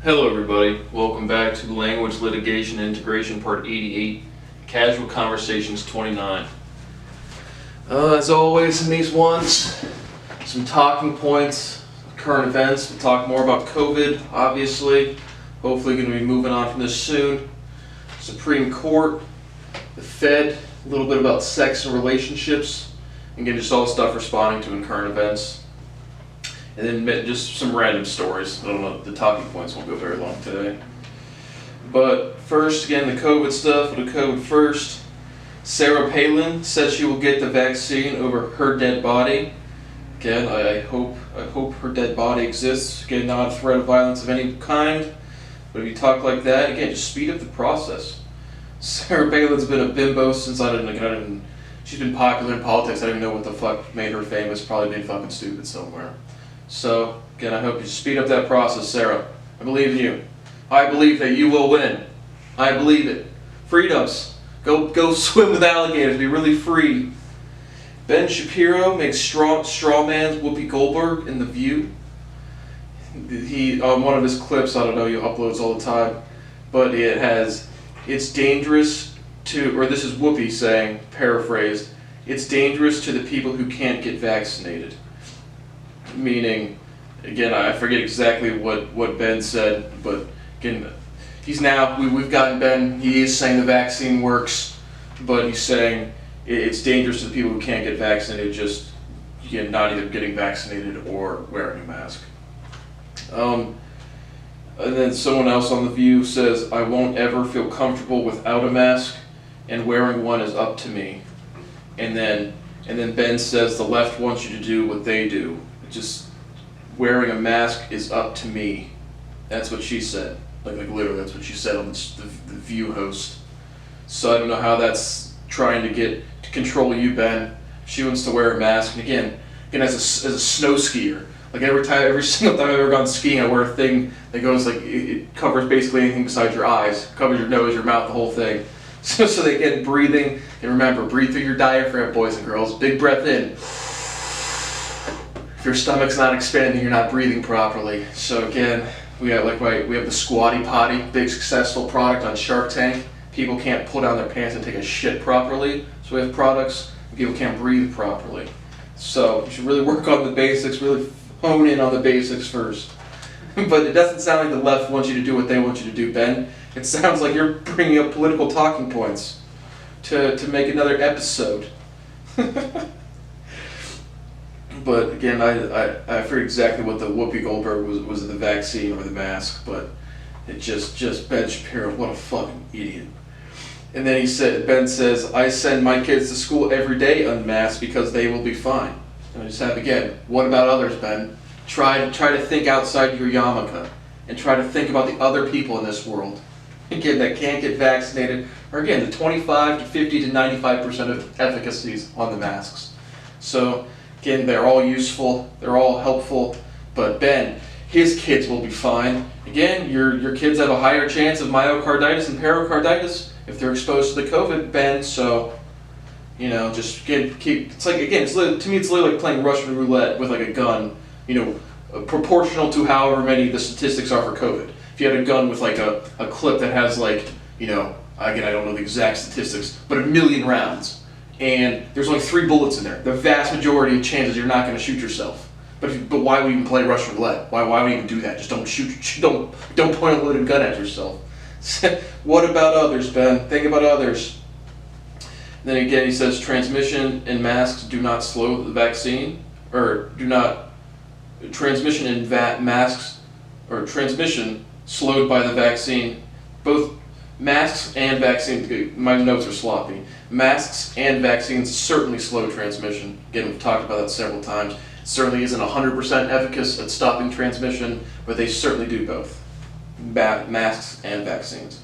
Hello everybody, welcome back to Language Litigation Integration Part 88, Casual Conversations 29. As always in these ones, some talking points, current events. We'll talk more about COVID, obviously. Hopefully going to be moving on from this soon. Supreme Court, the Fed, a little bit about sex and relationships, and again just all stuff responding to in current events. And then just some random stories. I don't know, the talking points won't go very long today. But first, again, the COVID stuff. The COVID first. Sarah Palin says she will get the vaccine over her dead body. Again, I hope her dead body exists. Again, not a threat of violence of any kind. But if you talk like that, again, just speed up the process. Sarah Palin's been a bimbo since she's been popular in politics. I don't even know what the fuck made her famous. Probably being fucking stupid somewhere. So, again, I hope you speed up that process, Sarah. I believe in you. I believe that you will win. I believe it. Freedoms. Go swim with alligators. Be really free. Ben Shapiro makes straw man's Whoopi Goldberg in The View. He on one of his clips, I don't know, he uploads all the time, but it's dangerous to, or this is Whoopi saying, paraphrased, it's dangerous to the people who can't get vaccinated. Meaning, again, I forget exactly what Ben said, but again, we've gotten Ben, he is saying the vaccine works, but he's saying it's dangerous to the people who can't get vaccinated, just again, not either getting vaccinated or wearing a mask. And then someone else on The View says, I won't ever feel comfortable without a mask, and wearing one is up to me. And then Ben says the left wants you to do what they do. Just wearing a mask is up to me. That's what she said. Like literally, that's what she said on the View host. So I don't know how that's trying to control you, Ben. She wants to wear a mask, and again, as a snow skier, like every single time I've ever gone skiing, I wear a thing that goes like it covers basically anything besides your eyes, covers your nose, your mouth, the whole thing. So they get breathing, and remember, breathe through your diaphragm, boys and girls. Big breath in. If your stomach's not expanding, you're not breathing properly. So again, we have the Squatty Potty, big successful product on Shark Tank. People can't pull down their pants and take a shit properly. So we have products, and people can't breathe properly. So you should really work on the basics, really hone in on the basics first. But it doesn't sound like the left wants you to do what they want you to do, Ben. It sounds like you're bringing up political talking points to make another episode. But again, I forget exactly what the Whoopi Goldberg was the vaccine or the mask, but it just Ben Shapiro, what a fucking idiot. And then Ben says, I send my kids to school every day unmasked because they will be fine. And I just have, again, what about others, Ben? Try to think outside your yarmulke and try to think about the other people in this world, again, that can't get vaccinated, or again, the 25 to 50 to 95% of efficacies on the masks. So again, they're all useful, they're all helpful, but Ben, his kids will be fine. Again, your kids have a higher chance of myocarditis and pericarditis if they're exposed to the COVID, Ben, so, just to me it's literally like playing Russian roulette with like a gun, proportional to however many the statistics are for COVID. If you had a gun with like a clip that has like, again, I don't know the exact statistics, but 1 million rounds, and there's only 3 bullets in there, the vast majority of chances you're not going to shoot yourself. But why would you even play Russian roulette? Why would you even do that? Just don't shoot. Don't point a loaded gun at yourself. What about others, Ben? Think about others. Then again, he says transmission in masks do not slow the vaccine, or do not transmission in masks, or transmission slowed by the vaccine. Both masks and vaccines. My notes are sloppy. Masks and vaccines certainly slow transmission. Again, we've talked about that several times. It certainly isn't 100% efficacious at stopping transmission, but they certainly do both. Masks and vaccines.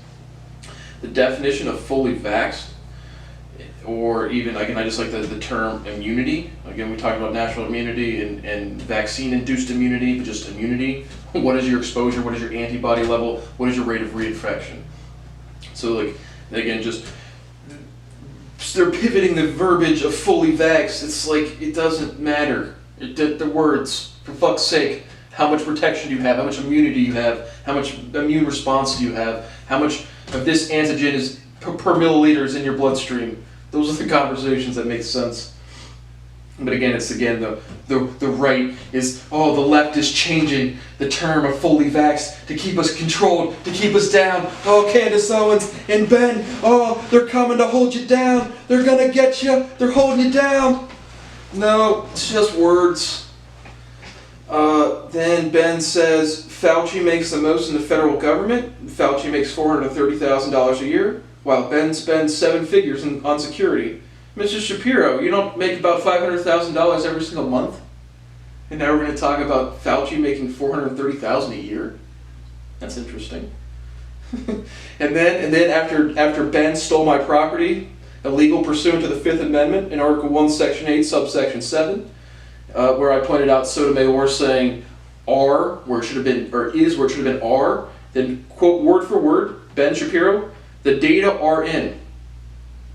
The definition of fully vaxxed, or even, again, I just like the term immunity. Again, we talked about natural immunity and vaccine-induced immunity, but just immunity. What is your exposure? What is your antibody level? What is your rate of reinfection? So, again, just they're pivoting the verbiage of fully vaxxed. It's like, it doesn't matter. The words, for fuck's sake. how much protection do you have, how much immunity you have, how much immune response do you have, how much of this antigen is per milliliter is in your bloodstream. Those are the conversations that make sense. But again, it's the right is, oh, the left is changing the term of fully vaxxed to keep us controlled, to keep us down. Oh, Candace Owens and Ben, oh, they're coming to hold you down. They're gonna get you. They're holding you down. No, it's just words. Then Ben says Fauci makes the most in the federal government. Fauci makes $430,000 a year, while Ben spends 7 figures on security. Mr. Shapiro, you don't make about $500,000 every single month? And now we're going to talk about Fauci making $430,000 a year? That's interesting. and then after Ben stole my property, illegal pursuant to the Fifth Amendment in Article 1, Section 8, subsection 7, where I pointed out Sotomayor saying R where it should have been, or is where it should have been R, then quote word for word, Ben Shapiro, the data are in.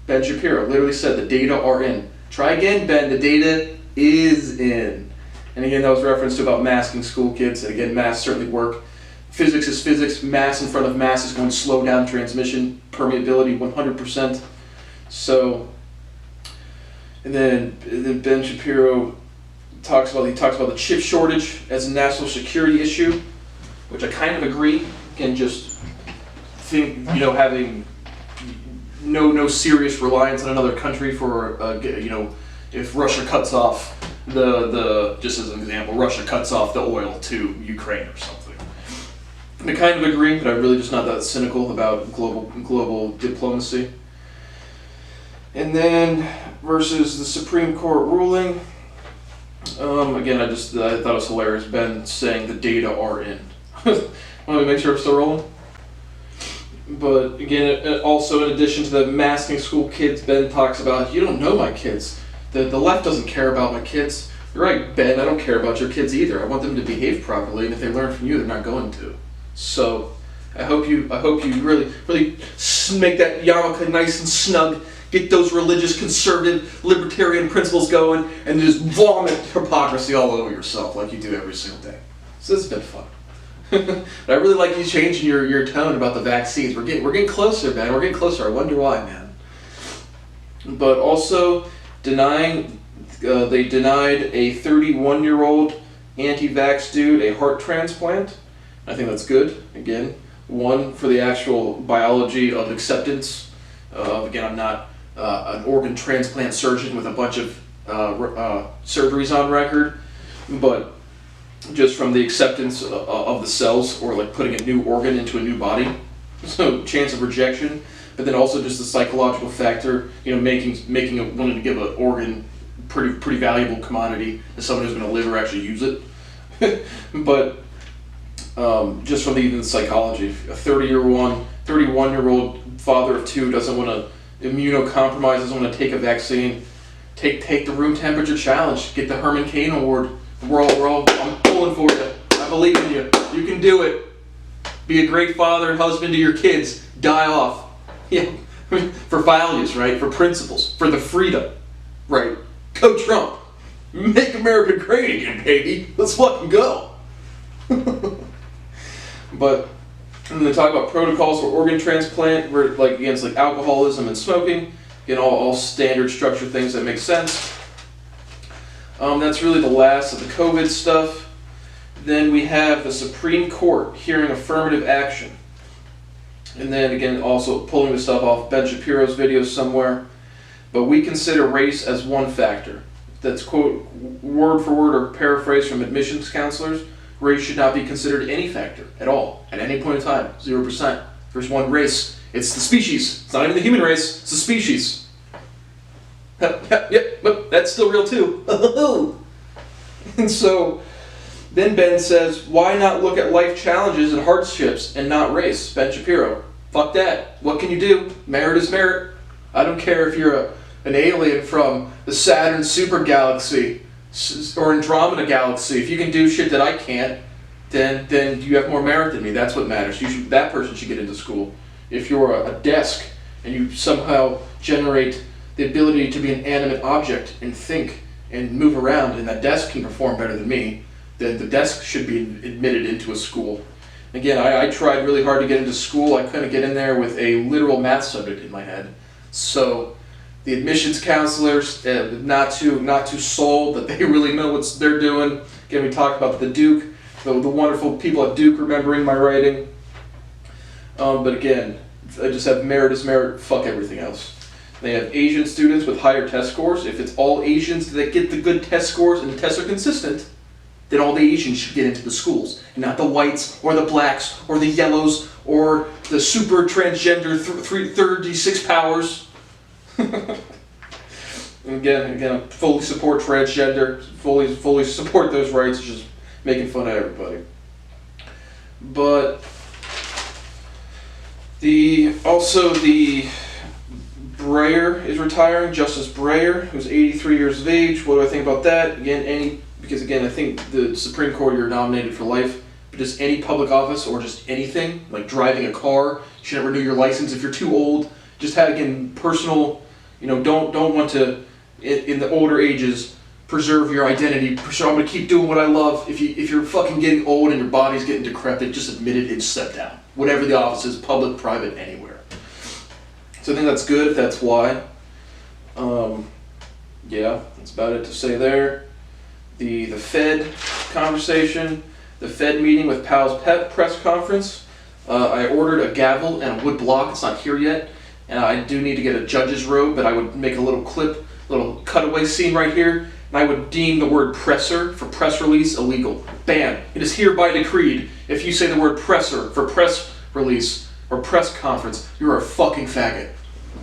Ben Shapiro literally said the data are in. Try again, Ben, the data is in. And again, that was reference to about masking school kids. And again, masks certainly work. Physics is physics. Mass in front of mass is going to slow down transmission. Permeability 100%. So, and then Ben Shapiro talks about the chip shortage as a national security issue, which I kind of agree. Again, just think, having no serious reliance on another country for, if Russia cuts off just as an example, Russia cuts off the oil to Ukraine or something. I kind of agree, but I'm really just not that cynical about global diplomacy. And then versus the Supreme Court ruling, again, I thought it was hilarious, Ben saying the data are in. Let me make sure I'm still rolling. But again, also in addition to the masking school kids, Ben talks about, you don't know my kids. The left doesn't care about my kids. You're right, Ben, I don't care about your kids either. I want them to behave properly, and if they learn from you, they're not going to. So I hope you really make that yarmulke nice and snug, get those religious, conservative, libertarian principles going, and just vomit hypocrisy all over yourself like you do every single day. So this has been fun. But I really like you changing your tone about the vaccines. We're getting closer, man. We're getting closer. I wonder why, man. But also they denied a 31-year-old anti-vax dude a heart transplant. I think that's good. Again, one for the actual biology of acceptance. Again, I'm not an organ transplant surgeon with a bunch of surgeries on record, but just from the acceptance of the cells, or like putting a new organ into a new body, so chance of rejection, but then also just the psychological factor, wanting to give an organ pretty valuable commodity to someone who's going to live or actually use it. But just from even the psychology, a 31-year-old father of 2 doesn't want to immunocompromise, doesn't want to take a vaccine. Take the room temperature challenge. Get the Herman Cain Award. I'm pulling for you. I believe in you. You can do it. Be a great father and husband to your kids. Die off. Yeah. For values, right? For principles. For the freedom. Right? Go Trump. Make America great again, baby. Let's fucking go. But I'm going to talk about protocols for organ transplant, where against alcoholism and smoking. Again, all standard structure things that make sense. That's really the last of the COVID stuff. Then we have the Supreme Court hearing affirmative action. And then again, also pulling the stuff off Ben Shapiro's video somewhere. But we consider race as one factor. That's quote, word for word or paraphrase from admissions counselors. Race should not be considered any factor at all, at any point in time, 0%. There's one race. It's the species. It's not even the human race, it's the species. Yep, but that's still real too. And so, then Ben says, why not look at life challenges and hardships and not race? Ben Shapiro, fuck that. What can you do? Merit is merit. I don't care if you're an alien from the Saturn super galaxy or Andromeda galaxy. If you can do shit that I can't, then you have more merit than me. That's what matters. That person should get into school. If you're a desk and you somehow generate the ability to be an animate object and think and move around, and that desk can perform better than me, the desk should be admitted into a school. Again, I tried really hard to get into school. I couldn't get in there with a literal math subject in my head. So the admissions counselors, not too sold that they really know what they're doing. Again, we talked about the Duke, the wonderful people at Duke remembering my writing. But again, I just have merit as merit, fuck everything else. They have Asian students with higher test scores. If it's all Asians that get the good test scores and the tests are consistent, then all the Asians should get into the schools, and not the whites, or the blacks, or the yellows, or the super transgender 36 powers. again, I fully support transgender, fully support those rights, just making fun of everybody. But the Breyer is retiring, Justice Breyer, who's 83 years of age. What do I think about that? Because I think the Supreme Court, you're nominated for life, but just any public office or just anything, like driving a car, you shouldn't renew your license if you're too old. Just have, again, personal, don't want to, in the older ages, preserve your identity. So I'm going to keep doing what I love. If you're fucking getting old and your body's getting decrepit, just admit it and step down. Whatever the office is, public, private, anywhere. So I think that's good if that's why. Yeah, that's about it to say there. The Fed conversation, the Fed meeting with Powell's press conference. I ordered a gavel and a wood block. It's not here yet. And I do need to get a judge's robe, but I would make a little cutaway scene right here. And I would deem the word presser for press release illegal. Bam. It is hereby decreed. If you say the word presser for press release or press conference, you're a fucking faggot.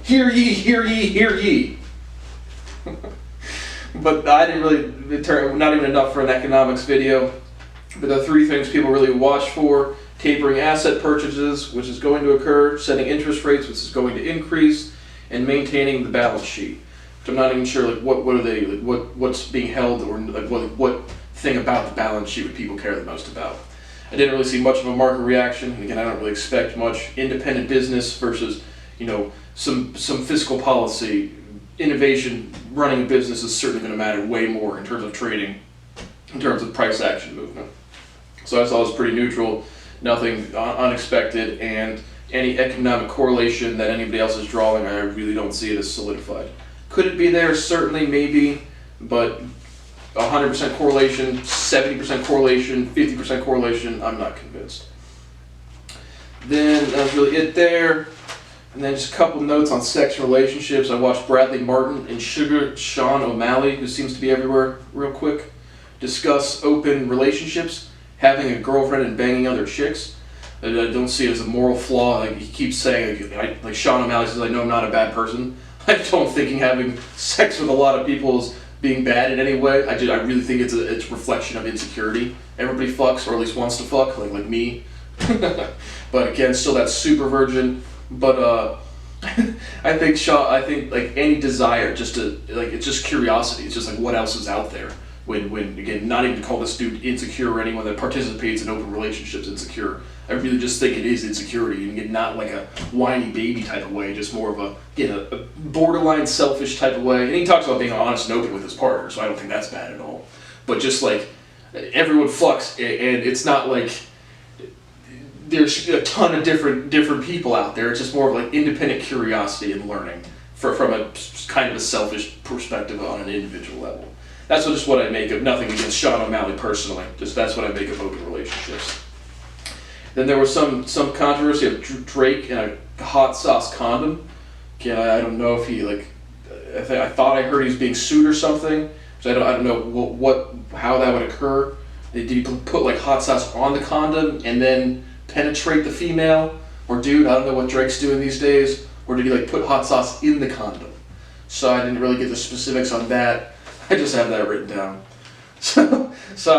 Hear ye, hear ye, hear ye. But I didn't really, not even enough for an economics video. But the three things people really watch for: tapering asset purchases, which is going to occur; setting interest rates, which is going to increase; and maintaining the balance sheet. Which I'm not even sure what are they, what's being held, or what thing about the balance sheet would people care the most about. I didn't really see much of a market reaction. And again, I don't really expect much. Independent business versus some fiscal policy. Innovation, running a business is certainly going to matter way more in terms of trading, in terms of price action movement. So I saw it was pretty neutral, nothing unexpected, and any economic correlation that anybody else is drawing, I really don't see it as solidified. Could it be there? Certainly, maybe, but 100% correlation, 70% correlation, 50% correlation, I'm not convinced. Then that's really it there. And then just a couple notes on sex and relationships. I watched Bradley Martin and Sugar Sean O'Malley, who seems to be everywhere, real quick, discuss open relationships, having a girlfriend and banging other chicks. I don't see it as a moral flaw. Like he keeps saying, like Sean O'Malley says, I know I'm not a bad person. I don't think having sex with a lot of people is being bad in any way. I really think it's a reflection of insecurity. Everybody fucks, or at least wants to fuck, like me. But again, still that super virgin. But I think like any desire, just to it's just curiosity. It's just like what else is out there. When again, not even to call this dude insecure or anyone that participates in open relationships insecure. I really just think it is insecurity, and again, not like a whiny baby type of way, just more of a borderline selfish type of way. And he talks about being honest and open with his partner, so I don't think that's bad at all. But just like everyone fucks, and it's not like there's a ton of different people out there. It's just more of like independent curiosity and learning from a kind of a selfish perspective on an individual level. That's just what I make of, nothing against Sean O'Malley personally, just that's what I make of open relationships. Then there was some controversy of Drake and a hot sauce condom. Again, I don't know if he I thought I heard he was being sued or something. So I don't know how that would occur. Did he put like hot sauce on the condom and then penetrate the female? Or dude, I don't know what Drake's doing these days. Or did he put hot sauce in the condom? So I didn't really get the specifics on that. I just have that written down. So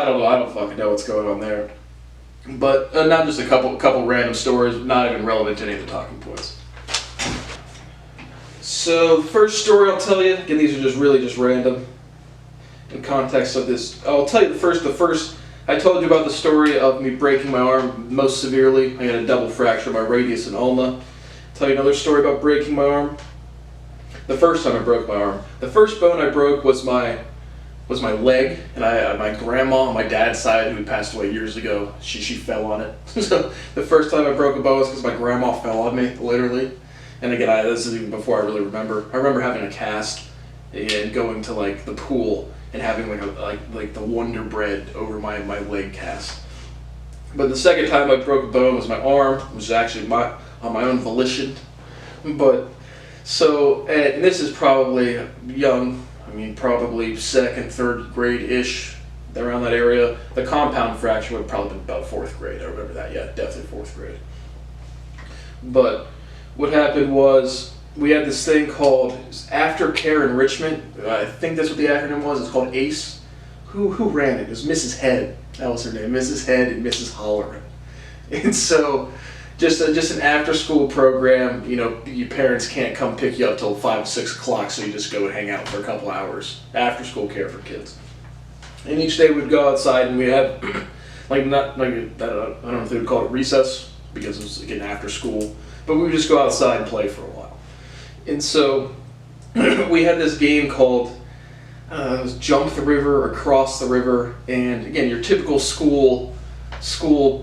I don't know. I don't fucking know what's going on there. But not just a couple random stories, not even relevant to any of the talking points. So the first story I'll tell you, again, these are just random in context of this. I'll tell you the first. I told you about the story of me breaking my arm most severely. I had a double fracture of my radius and ulna. I'll tell you another story about breaking my arm. The first time I broke my arm. The first bone I broke was my was my leg, and my grandma on my dad's side, who passed away years ago, she fell on it. So the first time I broke a bone was because my grandma fell on me, literally. And again, this is even before I really remember. I remember having a cast and going to like the pool and having like the Wonder Bread over my leg cast. But the second time I broke a bone was my arm, which was actually on my own volition. But so, and this is probably young. I mean, probably second, third grade-ish, around that area. The compound fracture would have probably been about fourth grade. I remember that, yeah, definitely fourth grade. But what happened was we had this thing called Aftercare Enrichment. I think that's what the acronym was. It's called ACE. Who ran it? It was Mrs. Head. That was her name, Mrs. Head and Mrs. Holleran. And so, just an after-school program. You know, your parents can't come pick you up till 5, 6 o'clock, so you just go and hang out for a couple hours. After-school care for kids. And each day we'd go outside and we had, I don't know if they would call it recess, because it was, again, after school. But we would just go outside and play for a while. And so, we had this game called, it was Jump the River or Cross the River. And again, your typical school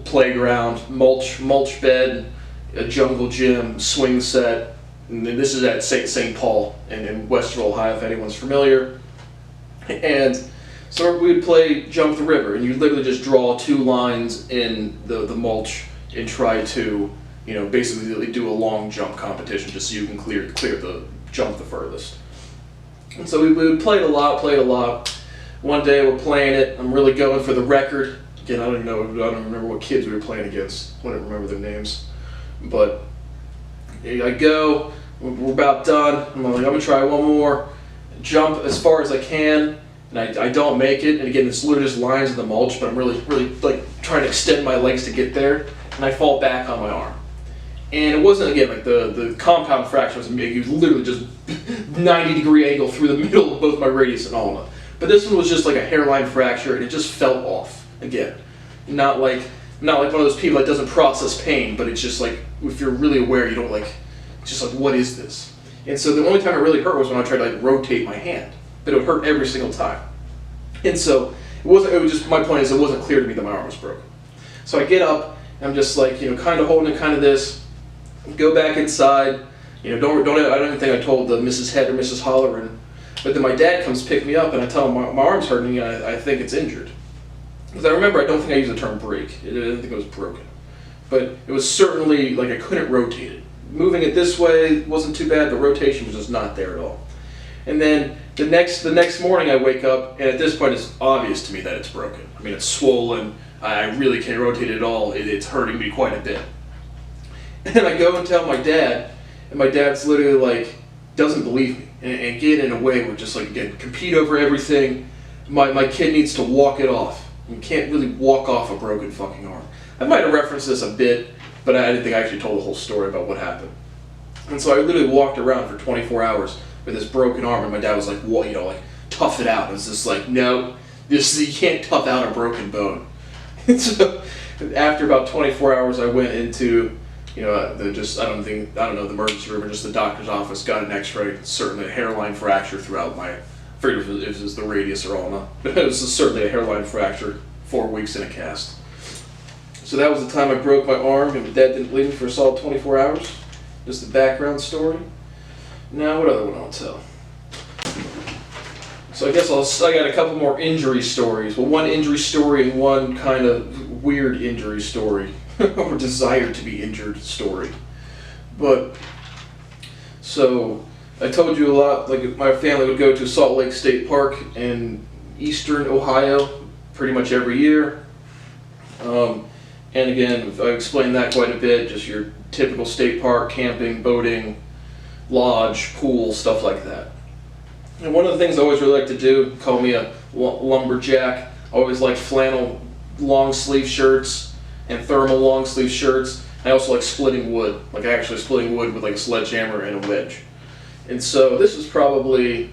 playground, mulch bed, a jungle gym, swing set. And this is at St. Paul in Westerville, Ohio, if anyone's familiar. And so we would play Jump the River, and you literally just draw 2 lines in the mulch and try to, you know, basically do a long jump competition just so you can clear the jump the furthest. And so we would play it a lot. One day we're playing it, I'm really going for the record. Again, I don't remember what kids we were playing against. I don't remember their names. But I go, we're about done. I'm like, I'm gonna try one more. Jump as far as I can, and I don't make it. And again, it's literally just lines in the mulch, but I'm really like trying to extend my legs to get there, and I fall back on my arm. And it wasn't, again, like the compound fracture wasn't big. It was literally just 90-degree angle through the middle of both my radius and ulna. But this one was just like a hairline fracture, and it just fell off. Again, not like one of those people that doesn't process pain, but it's just like, if you're really aware, you don't like, it's just like, what is this? And so the only time it really hurt was when I tried to like rotate my hand, but it would hurt every single time. And so my point is, it wasn't clear to me that my arm was broken. So I get up, and I'm just like, you know, kind of holding it, kind of this, go back inside, you know, I don't even think I told the Mrs. Head or Mrs. Holleran, but then my dad comes pick me up, and I tell him my arm's hurting, and I think it's injured. Because I remember, I don't think I used the term break. I didn't think it was broken. But it was certainly, like, I couldn't rotate it. Moving it this way wasn't too bad, but rotation was just not there at all. And then the next morning I wake up, and at this point it's obvious to me that it's broken. I mean, it's swollen. I really can't rotate it at all. It's hurting me quite a bit. And I go and tell my dad, and my dad's literally like, doesn't believe me. And again, in a way, we're just like, again, compete over everything. My kid needs to walk it off. You can't really walk off a broken fucking arm. I might have referenced this a bit, but I didn't think I actually told the whole story about what happened. And so I literally walked around for 24 hours with this broken arm, and my dad was like, "What? You know, like, tough it out." I was just like, "No, you can't tough out a broken bone." And so after about 24 hours, I went into, you know, the emergency room or just the doctor's office, got an X-ray. Certainly a hairline fracture throughout my. I figured if it was the radius or ulna, but it was certainly a hairline fracture, 4 weeks in a cast. So that was the time I broke my arm, and my dad didn't leave me for a solid 24 hours. Just the background story. Now, what other one I'll tell? So I guess I got a couple more injury stories. Well, one injury story and one kind of weird injury story, or desired to be injured story. But, so, I told you a lot, like my family would go to Salt Lake State Park in eastern Ohio pretty much every year. And again, I explained that quite a bit, just your typical state park, camping, boating, lodge, pool, stuff like that. And one of the things I always really like to do, call me a lumberjack, I always like flannel long sleeve shirts and thermal long sleeve shirts. I also like splitting wood, like actually splitting wood with like a sledgehammer and a wedge. And so this was probably,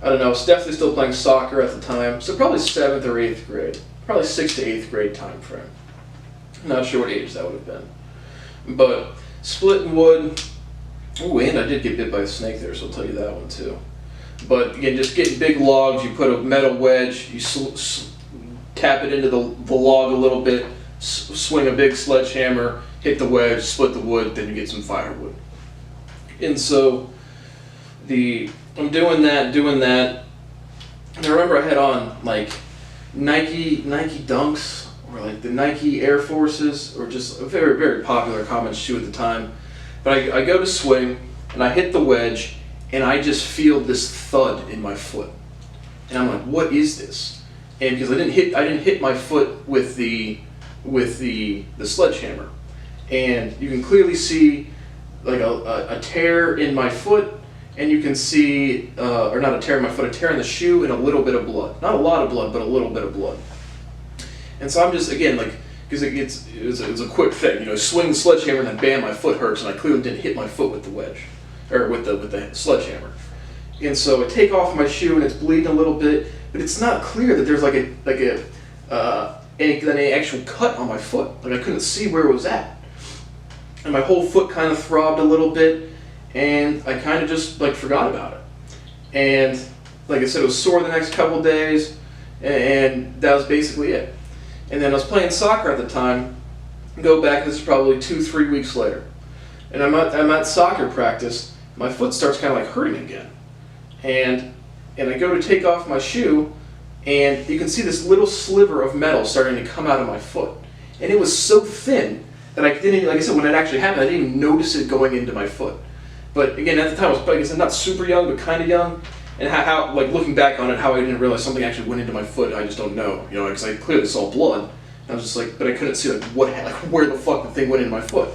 I don't know, I was definitely still playing soccer at the time, so probably 7th or 8th grade, probably 6th to 8th grade time frame. Not sure what age that would have been. But splitting wood, ooh, and I did get bit by a snake there, so I'll tell you that one too. But again, just getting big logs, you put a metal wedge, you tap it into the log a little bit, swing a big sledgehammer, hit the wedge, split the wood, then you get some firewood. And so I'm doing that. And I remember I had on like Nike Dunks, or like the Nike Air Forces, or just a very, very popular common shoe at the time. But I go to swing, and I hit the wedge, and I just feel this thud in my foot. And I'm like, what is this? And because I didn't hit my foot with the sledgehammer. And you can clearly see like a tear in my foot, and you can see, or not a tear in my foot, a tear in the shoe, and a little bit of blood. Not a lot of blood, but a little bit of blood. And so I'm just, again, like, because it was a quick thing, you know, swing the sledgehammer and then bam, my foot hurts, and I clearly didn't hit my foot with the wedge, or with the sledgehammer. And so I take off my shoe and it's bleeding a little bit, but it's not clear that there's any actual cut on my foot. Like, I couldn't see where it was at. And my whole foot kind of throbbed a little bit, and I kind of just like forgot about it. And like I said, it was sore the next couple days, and that was basically it. And then I was playing soccer at the time. Go back, this is probably 2-3 weeks later, and I'm at soccer practice. My foot starts kind of like hurting again, and I go to take off my shoe, and you can see this little sliver of metal starting to come out of my foot, and it was so thin that I didn't, like I said, when it actually happened, I didn't even notice it going into my foot. But again, at the time, I was, like I said, not super young, but kind of young. And how, like, looking back on it, how I didn't realize something actually went into my foot, I just don't know. You know, because I clearly saw blood. And I was just like, but I couldn't see like where the fuck the thing went in my foot.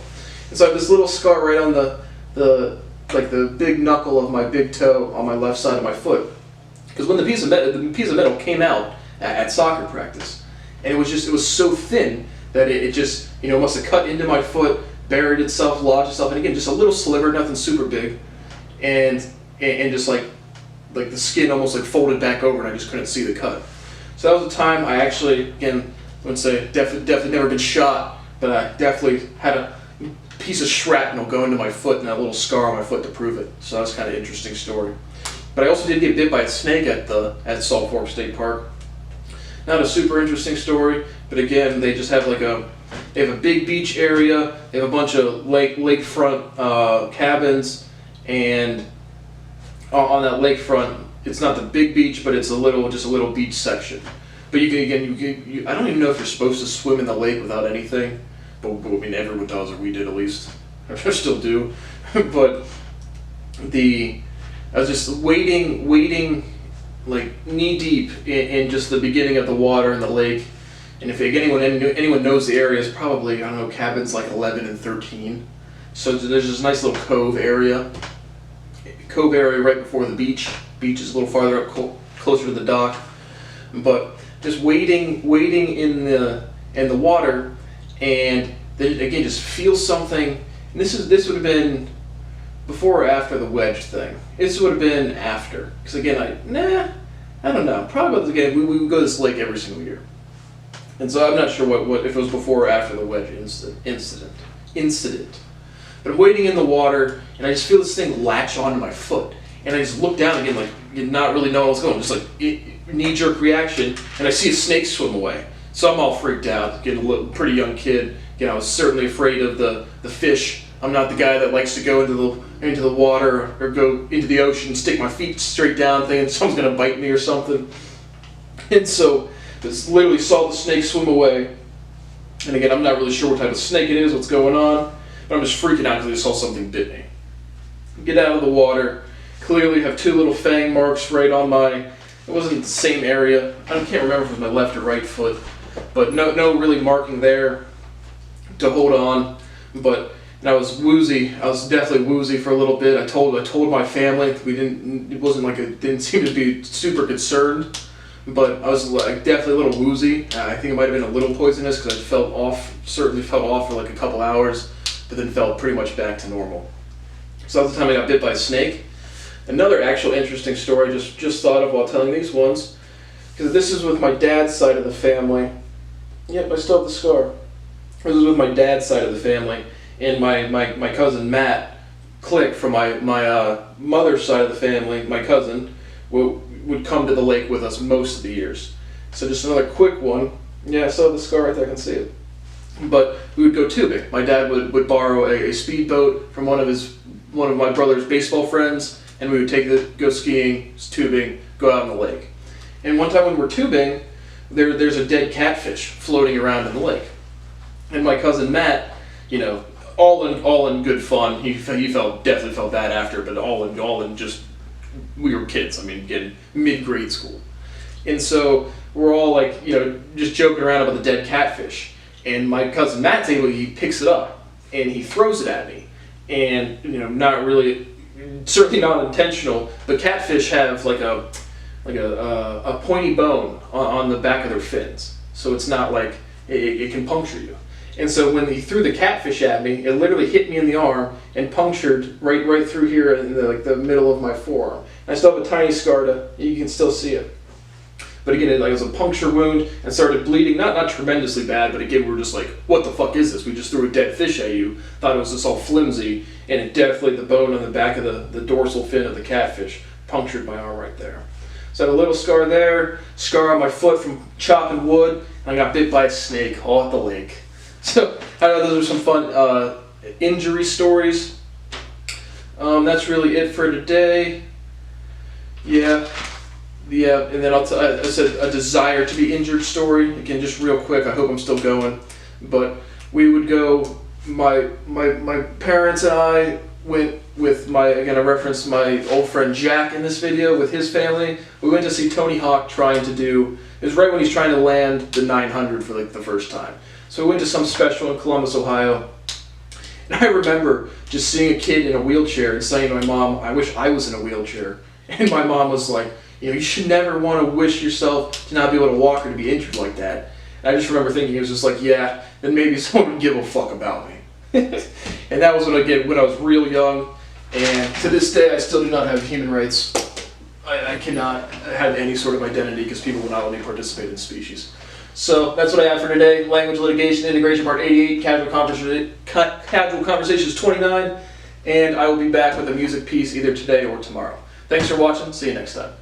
And so I have this little scar right on the big knuckle of my big toe on my left side of my foot. Because when the piece of metal came out at soccer practice, and it was so thin that it just, you know, must have cut into my foot, buried itself, lodged itself, and again, just a little sliver, nothing super big, and just like the skin almost like folded back over, and I just couldn't see the cut. So that was the time I actually, again, I would say definitely never been shot, but I definitely had a piece of shrapnel go into my foot and that little scar on my foot to prove it. So that was kind of an interesting story. But I also did get bit by a snake at Salt Fork State Park. Not a super interesting story, but again, they just have they have a big beach area, they have a bunch of lakefront cabins, and on that lakefront, it's not the big beach, but it's just a little beach section. But you can I don't even know if you're supposed to swim in the lake without anything, but I mean everyone does, or we did at least. I still do, but I was just wading like knee deep in just the beginning of the water in the lake. And if anyone knows the area, it's probably, I don't know, cabins like 11 and 13. So there's this nice little cove area right before the beach. Beach is a little farther up, closer to the dock. But just wading in the water, and then again just feel something. And this would have been before or after the wedge thing. This would have been after, because again I don't know. Probably again we would go to this lake every single year. And so I'm not sure what if it was before or after the wedge incident. But I'm wading in the water, and I just feel this thing latch onto my foot. And I just look down again, like not really knowing what's going on, just like knee-jerk reaction, and I see a snake swim away. So I'm all freaked out, getting a pretty young kid. You know, I was certainly afraid of the fish. I'm not the guy that likes to go into the water or go into the ocean and stick my feet straight down thinking someone's going to bite me or something. And so just literally saw the snake swim away. And again, I'm not really sure what type of snake it is, what's going on, but I'm just freaking out because I saw something bit me. Get out of the water. Clearly have two little fang marks right on it wasn't the same area. I can't remember if it was my left or right foot, but no really marking there to hold on. But I was woozy. I was definitely woozy for a little bit. I told my family. It wasn't like it didn't seem to be super concerned. But I was like definitely a little woozy. I think it might have been a little poisonous because I certainly felt off for like a couple hours, but then felt pretty much back to normal. So that was the time I got bit by a snake. Another actual interesting story I just thought of while telling these ones, because this is with my dad's side of the family. Yep, I still have the scar. This is with my dad's side of the family, and my cousin Matt Click from my mother's side of the family, my cousin, would come to the lake with us most of the years. So just another quick one. Yeah, I still have the scar right there, I can see it. But we would go tubing. My dad would borrow a speedboat from one of my brother's baseball friends, and we would go skiing, tubing, go out in the lake. And one time when we're tubing, there's a dead catfish floating around in the lake. And my cousin Matt, all in good fun. He definitely felt bad after, but all in just, we were kids. I mean, again, mid-grade school. And so we're all like, just joking around about the dead catfish. And my cousin Matt's he picks it up and he throws it at me. And, not really, certainly not intentional, but catfish have like a pointy bone on the back of their fins. So it's not like it can puncture you. And so when he threw the catfish at me, it literally hit me in the arm and punctured right through here in the middle of my forearm. And I still have a tiny scar you can still see it. But again, it was a puncture wound and started bleeding, not tremendously bad, but again, we were just like, what the fuck is this? We just threw a dead fish at you, thought it was just all flimsy, and it definitely, the bone on the back of the dorsal fin of the catfish punctured my arm right there. So I had a little scar there, scar on my foot from chopping wood, and I got bit by a snake all at the lake. So I know those are some fun injury stories. That's really it for today. Yeah, and then I said a desire to be injured story. Again, just real quick, I hope I'm still going. But we would go, my parents and I went with I referenced my old friend Jack in this video with his family. We went to see Tony Hawk it was right when he's trying to land the 900 for the first time. So we went to some special in Columbus, Ohio. And I remember just seeing a kid in a wheelchair and saying to my mom, I wish I was in a wheelchair. And my mom was like, you should never want to wish yourself to not be able to walk or to be injured like that. And I just remember thinking, it was just like, yeah, then maybe someone would give a fuck about me. And that was when I was real young. And to this day, I still do not have human rights. I cannot have any sort of identity because people will not let me participate in species. So that's what I have for today. Language Litigation Integration Part 88, Casual Conversations 29. And I will be back with a music piece either today or tomorrow. Thanks for watching. See you next time.